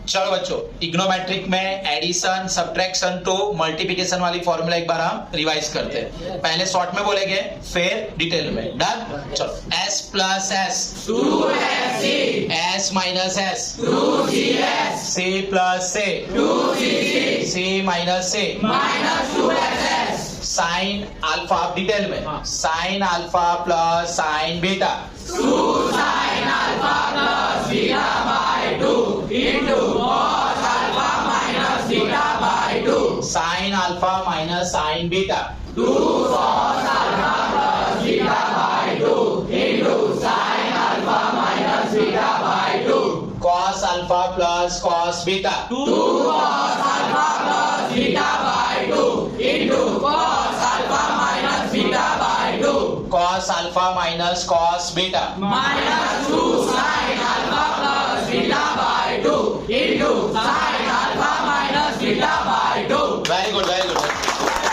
चलो बच्चों, इग्नोमेट्रिक में एडिशन, सब्ट्रैक्शन टू मल्टीप्लिकेशन वाली फॉर्मूला एक बार हम रिवाइज करते हैं। पहले शॉर्ट में बोलेंगे, फिर डिटेल में। डन? चलो, s plus S 2sc, s minus S 2cs, c plus c 2cc, c minus c minus 2ss, sine alpha. Detail में sine alpha plus sine beta 2 sin alpha plus beta by 2 into cos alpha minus beta by 2. Sine alpha minus sign beta 2 cos alpha plus beta by 2 into sin alpha minus beta by 2. Cos alpha plus cos beta 2 cos alpha plus beta by 2 into cos alpha minus beta by 2. Cos alpha minus cos beta Minus 2 sin alpha plus beta by 2 into sin alpha minus beta by 2. Very good, very good.